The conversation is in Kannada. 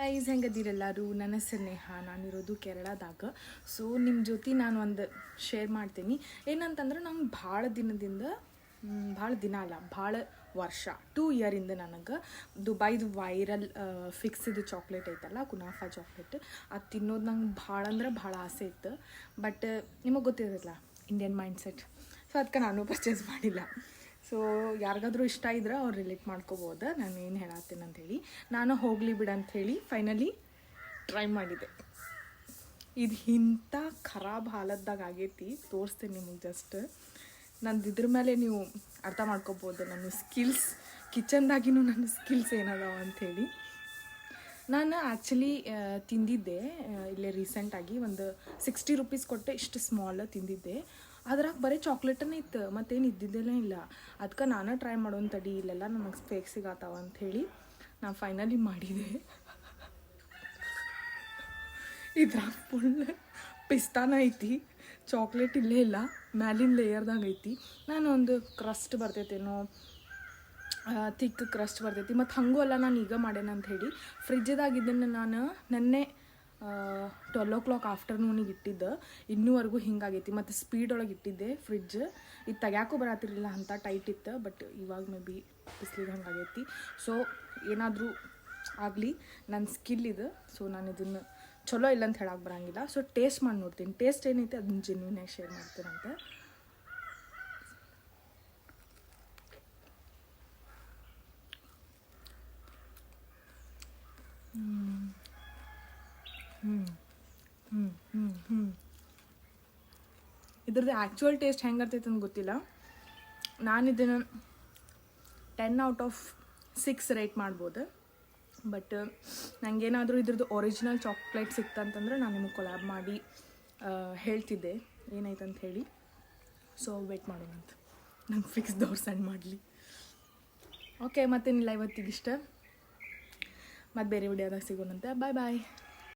ಗೈಸ್ ಹೆಂಗದಿರೆಲ್ಲರೂ ನನ್ನ ಹೆಸರು ನೇಹಾ ನಾನಿರೋದು ಕೇರಳದಾಗ. ಸೊ ನಿಮ್ಮ ಜೊತೆ ನಾನು ಒಂದು ಶೇರ್ ಮಾಡ್ತೀನಿ. ಏನಂತಂದ್ರೆ ನಂಗೆ ಭಾಳ ವರ್ಷ 2 ಇಯರಿಂದ ನನಗೆ ದುಬೈದು ವೈರಲ್ ಫಿಕ್ಸ್ದು ಚಾಕ್ಲೇಟ್ ಐತಲ್ಲ, ಕುನಾಫಾ ಚಾಕ್ಲೇಟ್, ಅದು ತಿನ್ನೋದು ನಂಗೆ ಭಾಳ ಆಸೆ ಇತ್ತು. ಬಟ್ ನಿಮಗೆ ಗೊತ್ತಿರೋದಿಲ್ಲ ಇಂಡಿಯನ್ ಮೈಂಡ್ಸೆಟ್, ಸೊ ಅದಕ್ಕೆ ನಾನು ಪರ್ಚೇಸ್ ಮಾಡಿಲ್ಲ. ಸೊ ಯಾರಿಗಾದ್ರೂ ಇಷ್ಟ ಇದ್ರೆ ಅವ್ರು ರಿಲೇಟ್ ಮಾಡ್ಕೋಬೋದು ನಾನು ಏನು ಹೇಳತ್ತೀನಿ ಅಂಥೇಳಿ. ನಾನು ಹೋಗಲಿ ಬಿಡು ಅಂಥೇಳಿ ಫೈನಲಿ ಟ್ರೈ ಮಾಡಿದೆ. ಇದು ಇಂಥ ಖರಾಬ್ ಹಾಲದ್ದಾಗ ಆಗೈತಿ, ತೋರಿಸ್ತೀನಿ ನಿಮಗೆ. ಜಸ್ಟ್ ನಂದು ಇದ್ರ ಮೇಲೆ ನೀವು ಅರ್ಥ ಮಾಡ್ಕೋಬೋದು ನನ್ನ ಸ್ಕಿಲ್ಸ್, ಕಿಚನ್ದಾಗಿನೂ ನನ್ನ ಸ್ಕಿಲ್ಸ್ ಏನದಾವ ಅಂಥೇಳಿ. ನಾನು ಆ್ಯಕ್ಚುಲಿ ತಿಂದಿದ್ದೆ ಇಲ್ಲೇ ರೀಸೆಂಟಾಗಿ ಒಂದು 60 ರೂಪೀಸ್ ಕೊಟ್ಟು ಇಷ್ಟು ಸ್ಮಾಲ್ ತಿಂದಿದ್ದೆ. ಅದ್ರಾಗ ಬರೀ ಚಾಕ್ಲೇಟನ್ನೇ ಇತ್ತು, ಮತ್ತೇನು ಇದ್ದಿದ್ದೇನೇ ಇಲ್ಲ. ಅದಕ್ಕೆ ನಾನು ಟ್ರೈ ಮಾಡೋನ್ ತಡಿ, ಇಲ್ಲೆಲ್ಲ ನನಗೆ ಫೇಕ್ ಸಿಗತ್ತಾವ ಅಂಥೇಳಿ ನಾನು ಫೈನಲಿ ಮಾಡಿದೆ. ಇದ್ರಾಗ ಫುಲ್ ಪಿಸ್ತಾನ ಐತಿ, ಚಾಕ್ಲೇಟ್ ಇಲ್ಲೇ ಇಲ್ಲ, ಮ್ಯಾಲಿನ ಲೇಯರ್ದಾಗ ಐತಿ. ನಾನು ಒಂದು ಕ್ರಸ್ಟ್ ಬರ್ತೈತೇನೋ, ತಿಕ್ ಕ್ರಸ್ಟ್ ಬರ್ತೈತಿ. ಮತ್ತು ಹಾಗೂ ಅಲ್ಲ, ನಾನು ಈಗ ಮಾಡೇನ ಅಂಥೇಳಿ ಫ್ರಿಜ್ಜದಾಗ ಇದನ್ನು ನಾನು ನೆನ್ನೆ 12 o'clock ಆಫ್ಟರ್ನೂನಿಗೆ ಇಟ್ಟಿದ್ದೆ, ಇನ್ನೂವರೆಗೂ ಹಿಂಗಾಗೈತಿ. ಮತ್ತು ಸ್ಪೀಡ್ ಒಳಗೆ ಇಟ್ಟಿದ್ದೆ ಫ್ರಿಡ್ಜ್, ಇದು ತೆಗ್ಯಾಕೂ ಬರತ್ತಿರಲಿಲ್ಲ, ಅಂಥ ಟೈಟ್ ಇತ್ತು. ಬಟ್ ಇವಾಗ ಮೇ ಬಿ ಬಿಸ್ಲಿಗೆ ಹಂಗಾಗೈತಿ. ಸೊ ಏನಾದರೂ ಆಗಲಿ, ನನ್ನ ಸ್ಕಿಲ್ ಇದು. ಸೊ ನಾನು ಇದನ್ನು ಚಲೋ ಇಲ್ಲ ಅಂತ ಹೇಳಕ್ಕೆ ಬರೋಂಗಿಲ್ಲ. ಸೊ ಟೇಸ್ಟ್ ಮಾಡಿ ನೋಡ್ತೀನಿ, ಟೇಸ್ಟ್ ಏನೈತೆ ಅದನ್ನ ಜೆನ್ಯೂನಾಗಿ ಶೇರ್ ಮಾಡ್ತೀನಂತೆ. ಇದ್ರದ್ದು ಆ್ಯಕ್ಚುಯಲ್ ಟೇಸ್ಟ್ ಹೆಂಗಿರ್ತೈತೆ ಅಂತ ಗೊತ್ತಿಲ್ಲ. ನಾನು ಇದನ್ನು 10 out of 6 ರೇಟ್ ಮಾಡ್ಬೋದು. ಬಟ್ ನನಗೇನಾದರೂ ಇದ್ರದ್ದು ಒರಿಜಿನಲ್ ಚಾಕ್ಲೇಟ್ ಸಿಕ್ತಂತಂದ್ರೆ ನಾನು ನಿಮಗೆ ಕೊಲ್ಯಾಬ್ ಮಾಡಿ ಹೇಳ್ತಿದ್ದೆ ಏನಾಯ್ತಂತ ಹೇಳಿ. ಸೊ ವೇಟ್ ಮಾಡೋಣಂತ, ನಂಗೆ ಫಿಕ್ಸ್ದವ್ರು ಸೆಂಡ್ ಮಾಡಲಿ. ಓಕೆ, ಮತ್ತೇನಿಲ್ಲ ಇವತ್ತಿಗಿಷ್ಟ. ಮತ್ತು ಬೇರೆ ವಿಡಿಯೋದಾಗ ಸಿಗೋಣಂತೆ. ಬಾಯ್ ಬಾಯ್.